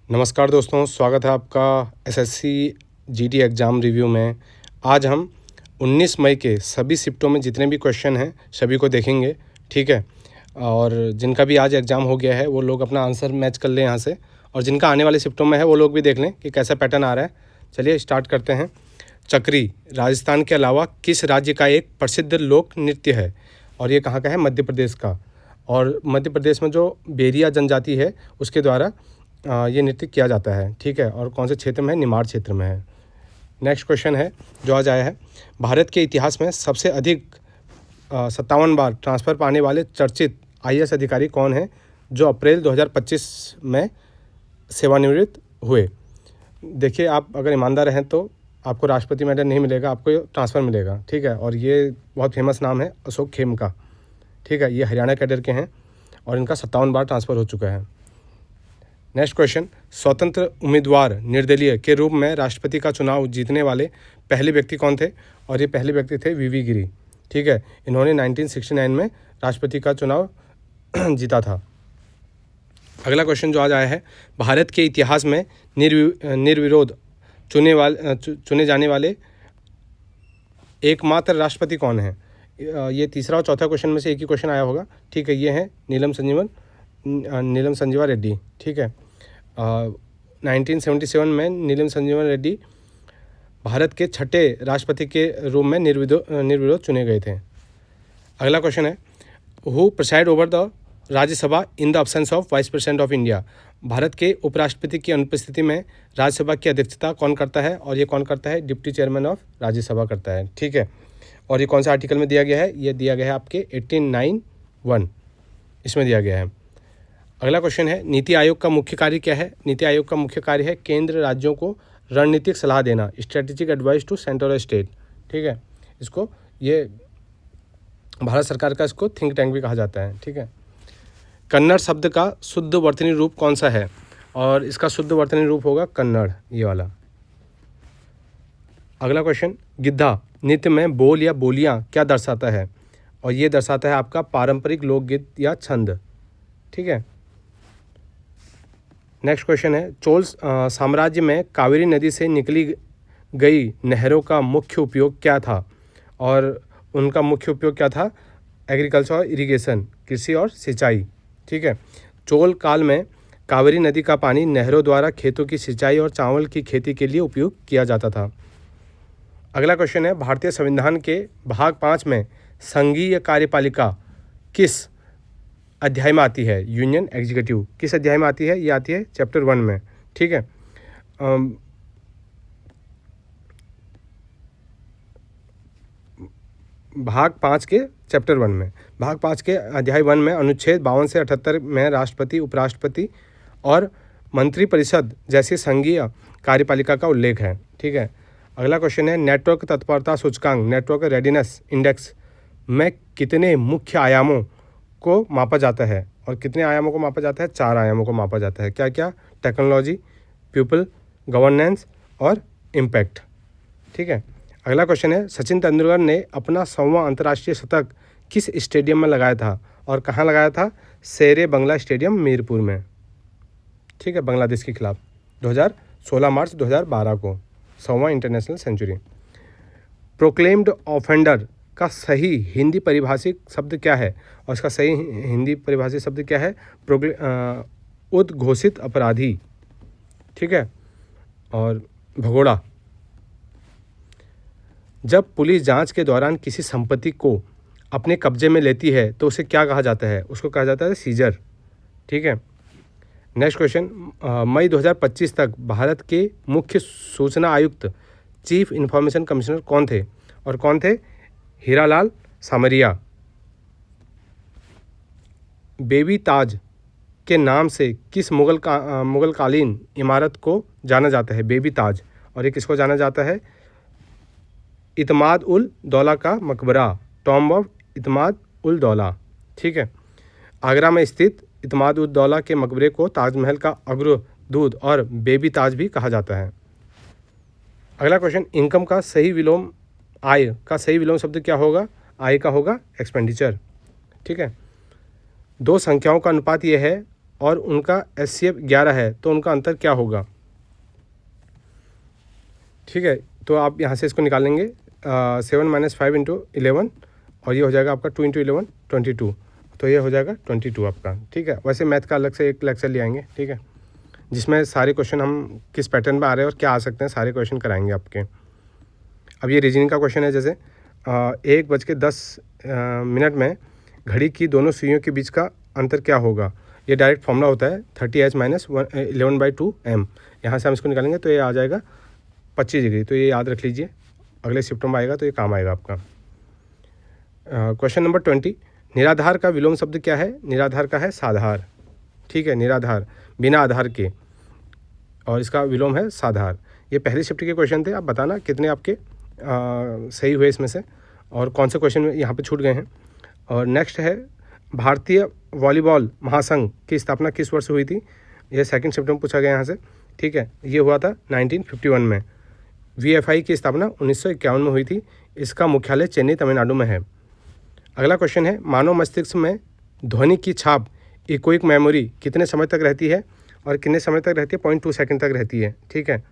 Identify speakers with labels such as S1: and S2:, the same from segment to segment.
S1: नमस्कार दोस्तों, स्वागत है आपका एसएससी जीडी एग्ज़ाम रिव्यू में। आज हम 19 मई के सभी शिफ्टों में जितने भी क्वेश्चन हैं सभी को देखेंगे, ठीक है। और जिनका भी आज एग्ज़ाम हो गया है वो लोग अपना आंसर मैच कर लें यहाँ से, और जिनका आने वाले शिफ्टों में है वो लोग भी देख लें कि कैसा पैटर्न आ रहा है। चलिए स्टार्ट करते हैं। चक्री राजस्थान के अलावा किस राज्य का एक प्रसिद्ध लोक नृत्य है? और ये कहाँ का है? मध्य प्रदेश का। और मध्य प्रदेश में जो बेरिया जनजाति है उसके द्वारा ये नृत्य किया जाता है, ठीक है। और कौन से क्षेत्र में है? निमाड़ क्षेत्र में है। नेक्स्ट क्वेश्चन है जो आज आया है, भारत के इतिहास में सबसे अधिक 57 बार ट्रांसफ़र पाने वाले चर्चित आईएएस अधिकारी कौन है जो अप्रैल 2025 में सेवानिवृत्त हुए? देखिए, आप अगर ईमानदार हैं तो आपको राष्ट्रपति मेडल नहीं मिलेगा, आपको ट्रांसफ़र मिलेगा, ठीक है। और ये बहुत फेमस नाम है अशोक खेम का, ठीक है। ये हरियाणा कैडर के हैं और इनका 57 बार ट्रांसफ़र हो चुका है। नेक्स्ट क्वेश्चन, स्वतंत्र उम्मीदवार निर्दलीय के रूप में राष्ट्रपति का चुनाव जीतने वाले पहले व्यक्ति कौन थे? और ये पहले व्यक्ति थे वीवी गिरी, ठीक है। इन्होंने 1969 में राष्ट्रपति का चुनाव जीता था। अगला क्वेश्चन जो आज आया है, भारत के इतिहास में निर्विरोध चुने जाने वाले एकमात्र राष्ट्रपति कौन है? ये तीसरा और चौथा क्वेश्चन में से एक ही क्वेश्चन आया होगा, ठीक है। ये है नीलम संजीवा रेड्डी, ठीक है। 1977 में नीलम संजीवन रेड्डी भारत के छठे राष्ट्रपति के रूप में निर्विरोध चुने गए थे। अगला क्वेश्चन है, who preside over the Rajya Sabha in the absence of vice president of India? Bharat के उपराष्ट्रपति की अनुपस्थिति में राज्यसभा की अध्यक्षता कौन करता है? और ये कौन करता है? डिप्टी चेयरमैन ऑफ राज्यसभा करता है, ठीक है। और ये कौन सा आर्टिकल में दिया गया है? ये दिया गया है आपके 18(9)(1) इसमें दिया गया है। अगला क्वेश्चन है, नीति आयोग का मुख्य कार्य क्या है? नीति आयोग का मुख्य कार्य है केंद्र राज्यों को रणनीतिक सलाह देना, स्ट्रेटेजिक एडवाइस टू सेंटर और स्टेट, ठीक है। इसको ये भारत सरकार का इसको थिंक टैंक भी कहा जाता है, ठीक है। कन्नड़ शब्द का शुद्ध वर्तनी रूप कौन सा है? और इसका शुद्ध वर्तनी रूप होगा कन्नड़, ये वाला। अगला क्वेश्चन, गिद्धा नृत्य में बोल या बोलियां क्या दर्शाता है? और ये दर्शाता है आपका पारंपरिक लोकगीत या छंद, ठीक है। नेक्स्ट क्वेश्चन है, चोल साम्राज्य में कावेरी नदी से निकली गई नहरों का मुख्य उपयोग क्या था? और उनका मुख्य उपयोग क्या था? एग्रीकल्चर और इरिगेशन, कृषि और सिंचाई, ठीक है। चोल काल में कावेरी नदी का पानी नहरों द्वारा खेतों की सिंचाई और चावल की खेती के लिए उपयोग किया जाता था। अगला क्वेश्चन है, भारतीय संविधान के भाग 5 में संघीय कार्यपालिका किस अध्याय में आती है? यूनियन एग्जीक्यूटिव किस अध्याय में आती है? ये आती है चैप्टर 1 में, ठीक है। भाग 5 के चैप्टर 1 में, भाग 5 के अध्याय 1 में अनुच्छेद 52 से 78 में राष्ट्रपति, उपराष्ट्रपति और मंत्रिपरिषद जैसी संघीय कार्यपालिका का उल्लेख है, ठीक है। अगला क्वेश्चन है, नेटवर्क तत्परता सूचकांक नेटवर्क रेडिनेस इंडेक्स में कितने मुख्य आयामों को मापा जाता है? और कितने आयामों को मापा जाता है? 4 आयामों को मापा जाता है। क्या क्या? टेक्नोलॉजी, पीपल, गवर्नेंस और इम्पैक्ट, ठीक है। अगला क्वेश्चन है, सचिन तेंदुलकर ने अपना 100वां अंतर्राष्ट्रीय शतक किस स्टेडियम में लगाया था? और कहाँ लगाया था? शेरे बंगला स्टेडियम मीरपुर में, ठीक है, बांग्लादेश के खिलाफ 16 मार्च 2012 को 100वां इंटरनेशनल सेंचुरी। प्रोक्लेम्ड ऑफेंडर का सही हिंदी परिभाषित शब्द क्या है? और इसका सही हिंदी परिभाषित शब्द क्या है? उद्घोषित अपराधी, ठीक है। और भगोड़ा, जब पुलिस जांच के दौरान किसी संपत्ति को अपने कब्जे में लेती है तो उसे क्या कहा जाता है? उसको कहा जाता है सीजर, ठीक है। नेक्स्ट क्वेश्चन, मई 2025 तक भारत के मुख्य सूचना आयुक्त चीफ इंफॉर्मेशन कमिश्नर कौन थे? और कौन थे? हीरालाल सामरिया। बेबी ताज के नाम से किस मुगलकालीन इमारत को जाना जाता है? बेबी ताज। और ये किसको जाना जाता है? इतमाद उल दौला का मकबरा, टॉम्ब ऑफ इतमाद उल दौला, ठीक है। आगरा में स्थित इतमाद उल दौला के मकबरे को ताजमहल का अग्रदूत और बेबी ताज भी कहा जाता है। अगला क्वेश्चन, इनकम का सही विलोम, आय का सही विलोम शब्द क्या होगा? आय का होगा एक्सपेंडिचर, ठीक है। दो संख्याओं का अनुपात यह है और उनका HCF 11 है तो उनका अंतर क्या होगा। ठीक है, तो आप यहाँ से इसको निकालेंगे 7 - 5 × 11 और ये हो जाएगा आपका 2 × 11 22, तो ये हो जाएगा 22 आपका। ठीक है, वैसे मैथ का अलग से एक लेक्चर ले आएंगे, ठीक है, जिसमें सारे क्वेश्चन हम किस पैटर्न में आ रहे हैं और क्या आ सकते हैं सारे क्वेश्चन कराएंगे आपके। अब ये रीजनिंग का क्वेश्चन है, जैसे 1:10 में घड़ी की दोनों सुइयों के बीच का अंतर क्या होगा। ये डायरेक्ट फॉर्मूला होता है 30h - 11/2m। यहाँ से हम इसको निकालेंगे तो ये आ जाएगा 25 डिग्री। तो ये याद रख लीजिए, अगले शिफ्टों में आएगा तो ये काम आएगा आपका। क्वेश्चन नंबर 20, निराधार का विलोम शब्द क्या है। निराधार का है साधार। ठीक है, निराधार बिना आधार के, और इसका विलोम है साधार। ये पहली शिफ्ट के क्वेश्चन थे, आप बताना कितने आपके सही हुए इसमें से और कौन से क्वेश्चन यहाँ पे छूट गए हैं। और नेक्स्ट है, भारतीय वॉलीबॉल महासंघ की स्थापना किस वर्ष हुई थी। ये सेकंड शिफ्ट में पूछा गया यहाँ से। ठीक है, ये हुआ था 1951 में। VFI की स्थापना 1951 में हुई थी। इसका मुख्यालय चेन्नई तमिलनाडु में है। अगला क्वेश्चन है, मानव मस्तिष्क में ध्वनि की छाप इकोइक मेमोरी कितने समय तक रहती है और कितने समय तक रहती है। 0.2 सेकंड तक रहती है। ठीक है,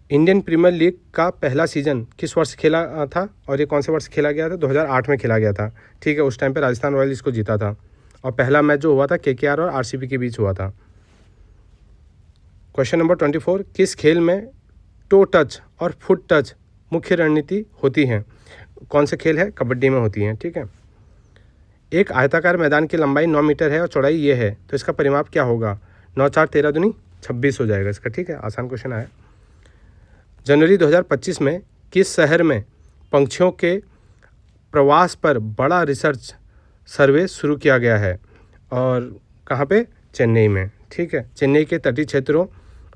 S1: इंडियन प्रीमियर लीग का पहला सीज़न किस वर्ष खेला था और ये कौन से वर्ष खेला गया था। 2008 में खेला गया था। ठीक है, उस टाइम पे राजस्थान रॉयल्स इसको जीता था और पहला मैच जो हुआ था KKR और RCB के बीच हुआ था। क्वेश्चन नंबर 24, किस खेल में टो टच और फुट टच मुख्य रणनीति होती हैं। कौन से खेल है, कबड्डी में होती हैं। ठीक है, एक आयताकार मैदान की लंबाई 9 मीटर है और चौड़ाई ये है, तो इसका परिमाप क्या होगा। 9 4 13 दूनी 26 हो जाएगा इसका। ठीक है, आसान क्वेश्चन आया। जनवरी 2025 में किस शहर में पंछियों के प्रवास पर बड़ा रिसर्च सर्वे शुरू किया गया है और कहाँ पे, चेन्नई में। ठीक है, चेन्नई के तटीय क्षेत्रों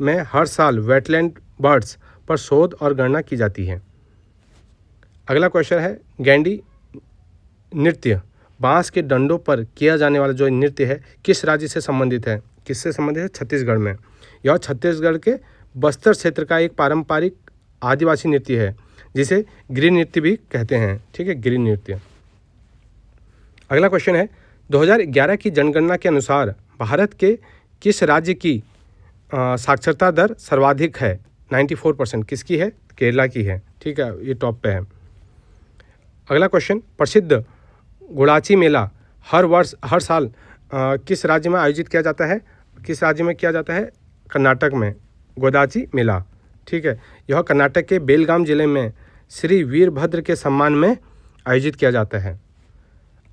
S1: में हर साल वेटलैंड बर्ड्स पर शोध और गणना की जाती है। अगला क्वेश्चन है, गैंडी नृत्य बांस के डंडों पर किया जाने वाला जो नृत्य है किस राज्य से संबंधित है। किससे संबंधित है, छत्तीसगढ़ में। यह छत्तीसगढ़ के बस्तर क्षेत्र का एक पारंपरिक आदिवासी नृत्य है जिसे गिरी नृत्य भी कहते हैं। ठीक है, गिरी नृत्य। अगला क्वेश्चन है, 2011 की जनगणना के अनुसार भारत के किस राज्य की साक्षरता दर सर्वाधिक है। 94% किसकी है, केरला की है। ठीक है, ये टॉप पे है। अगला क्वेश्चन, प्रसिद्ध गुड़ाची मेला हर साल किस राज्य में आयोजित किया जाता है। किस राज्य में किया जाता है, कर्नाटक में, गोदाची मेला। ठीक है, यह कर्नाटक के बेलगाम जिले में श्री वीरभद्र के सम्मान में आयोजित किया जाता है।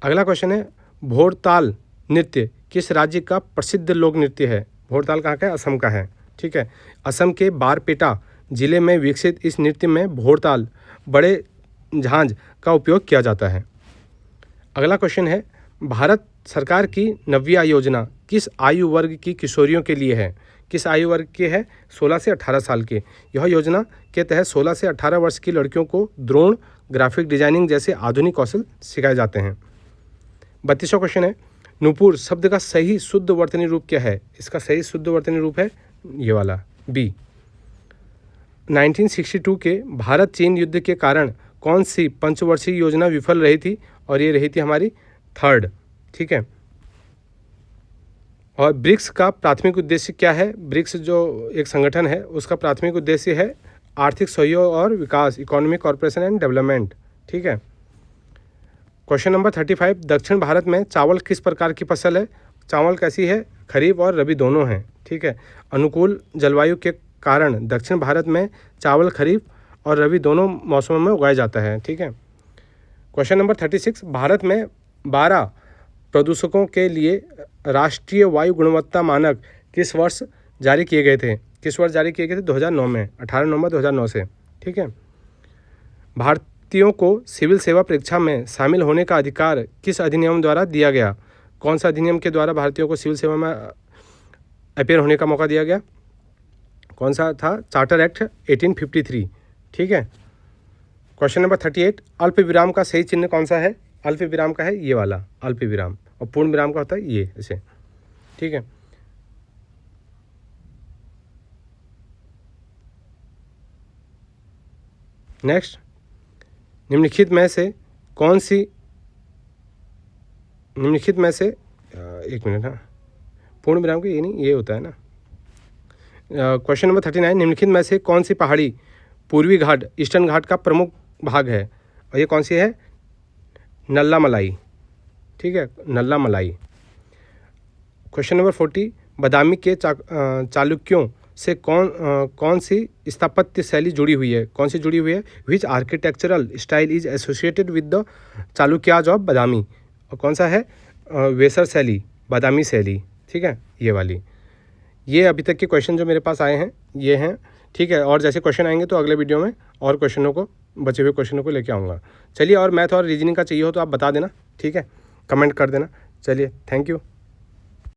S1: अगला क्वेश्चन है, भोरताल नृत्य किस राज्य का प्रसिद्ध लोक नृत्य है। भोरताल कहाँ का है, असम का है। ठीक है, असम के बारपेटा जिले में विकसित इस नृत्य में भोरताल बड़े झांझ का उपयोग किया जाता है। अगला क्वेश्चन है, भारत सरकार की नव्या योजना किस आयु वर्ग की किशोरियों के लिए है। किस आयु वर्ग के है, 16 से 18 साल के। यह योजना के तहत 16 से 18 वर्ष की लड़कियों को ड्रोन, ग्राफिक डिजाइनिंग जैसे आधुनिक कौशल सिखाए जाते हैं। 32वां क्वेश्चन है, नूपुर शब्द का सही शुद्ध वर्तनी रूप क्या है। इसका सही शुद्ध वर्तनी रूप है ये वाला बी। 1962 के भारत चीन युद्ध के कारण कौन सी पंचवर्षीय योजना विफल रही थी और ये रही थी हमारी 3rd। ठीक है, और ब्रिक्स का प्राथमिक उद्देश्य क्या है। ब्रिक्स जो एक संगठन है उसका प्राथमिक उद्देश्य है आर्थिक सहयोग और विकास, इकोनॉमिक कॉर्पोरेशन एंड डेवलपमेंट। ठीक है, क्वेश्चन नंबर 35, दक्षिण भारत में चावल किस प्रकार की फसल है। चावल कैसी है, खरीफ और रबी दोनों हैं। ठीक है, अनुकूल जलवायु के कारण दक्षिण भारत में चावल खरीफ और रबी दोनों मौसमों में उगाया जाता है। ठीक है, क्वेश्चन नंबर 36, भारत में 12 प्रदूषकों के लिए राष्ट्रीय वायु गुणवत्ता मानक किस वर्ष जारी किए गए थे। किस वर्ष जारी किए गए थे, 2009 में, 18 नवंबर 2009 से। ठीक है, भारतीयों को सिविल सेवा परीक्षा में शामिल होने का अधिकार किस अधिनियम द्वारा दिया गया। कौन सा अधिनियम के द्वारा भारतीयों को सिविल सेवा में अपेयर होने का मौका दिया गया। कौन सा था, चार्टर एक्ट 1853। ठीक है, क्वेश्चन नंबर 38, अल्प विराम का सही चिन्ह कौन सा है। अल्प विराम का है ये वाला अल्प विराम, और पूर्ण विराम का होता है ये ऐसे। ठीक है, नेक्स्ट, निम्नलिखित में से एक मिनट, हाँ, पूर्ण विराम के ये नहीं, ये होता है ना। क्वेश्चन नंबर 39, निम्नलिखित में से कौन सी पहाड़ी पूर्वी घाट ईस्टर्न घाट का प्रमुख भाग है? और ये कौन सी है? नल्ला मलाई, ठीक है, नल्ला मलाई। क्वेश्चन नंबर 40, बादामी के चालुक्यों से कौन सी स्थापत्य शैली जुड़ी हुई है? कौन सी जुड़ी हुई है? Which architectural style is associated with the Chalukyas of Badami? और कौन सा है? वेसर शैली, बादामी शैली, ठीक है, ये वाली। ये अभी तक के क्वेश्चन जो मेरे पास आए हैं ये हैं, ठीक है। और जैसे क्वेश्चन आएंगे तो अगले वीडियो में और क्वेश्चनों को, बचे हुए क्वेश्चनों को लेके आऊँगा। चलिए, और मैथ और रीजनिंग का चाहिए हो तो आप बता देना, ठीक है, कमेंट कर देना। चलिए, थैंक यू।